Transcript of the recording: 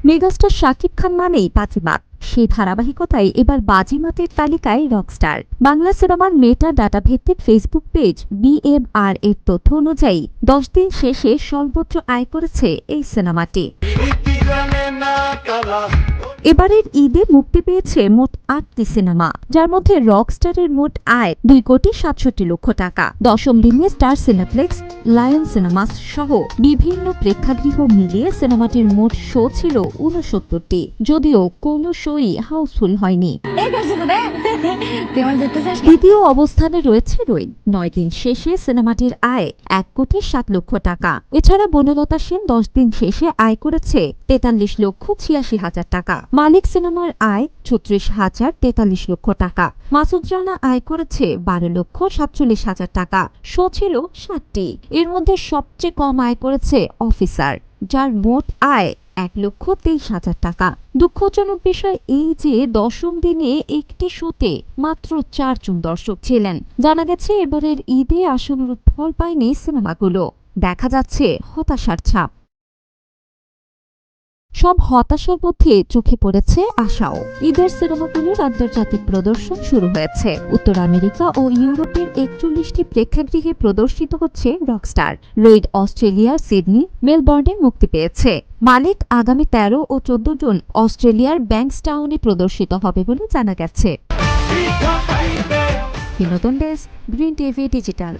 Megastar Shakib Khan মানেই বাজিমাত, সেই ধারাবাহিকতায় এবার বাজিমাতের তালিকায় রকস্টার। বাংলা সিনেমার মেটা ডাটা ভিত্তিক ফেসবুক পেজ BMR এর তথ্য অনুযায়ী 10 দিন শেষে সর্বোচ্চ আয় করেছে এই সিনেমাটি। এবারের ঈদে মুক্তি পেয়েছে মোট 8টি সিনেমা, যার মধ্যে রকস্টারের মোট আয় 2,67,00,000 টাকা। দশম দিনে স্টার সিনেপ্লেক্স, লায়ন সিনেমাস সহ বিভিন্ন প্রেক্ষাগৃহ মিলিয়ে সিনেমাটির মোট শো ছিল 69টি, যদিও কোনো শোই হাউসফুল হয়নি। দ্বিতীয় অবস্থানে রয়েছে রইন। 9 দিন শেষে সিনেমাটির আয় 1,07,00,000 টাকা। এছাড়া বনলতা সেন 10 দিন শেষে আয় করেছে 43,86,000 টাকা। মালিক সিনেমার আয় 36,43,00,000 টাকা। মাসুদ রানা আয় করেছে 12,47,000 টাকা। শো ছিল 7টি। এর মধ্যে সবচেয়ে কম আয় করেছে অফিসার, যার মোট আয় 1,23,000 টাকা। দুঃখজনক বিষয় এই যে দশম দিনে একটি শোতে মাত্র 4 জন দর্শক ছিলেন। জানা গেছে এবারের ঈদে আশানুরূপ ফল পায়নি সিনেমাগুলো। দেখা যাচ্ছে হতাশার ছাপ। সব হতাশার মধ্যে চোখে পড়েছে আশাও। ঈদের সিনেমাগুলোর আন্তর্জাতিক প্রদর্শন শুরু হয়েছে। উত্তর আমেরিকা ও ইউরোপের 41টি প্রেক্ষাগৃহে প্রদর্শিত হচ্ছে রকস্টার। রেড অস্ট্রেলিয়ার সিডনি, মেলবোর্নে মুক্তি পেয়েছে। মালিক আগামী 13 ও 14 জুন অস্ট্রেলিয়ার ব্যাংকস্টাউনে প্রদর্শিত হবে বলে জানা গেছে। বিনোদন ডেস্ক, গ্রিন টিভি ডিজিটাল।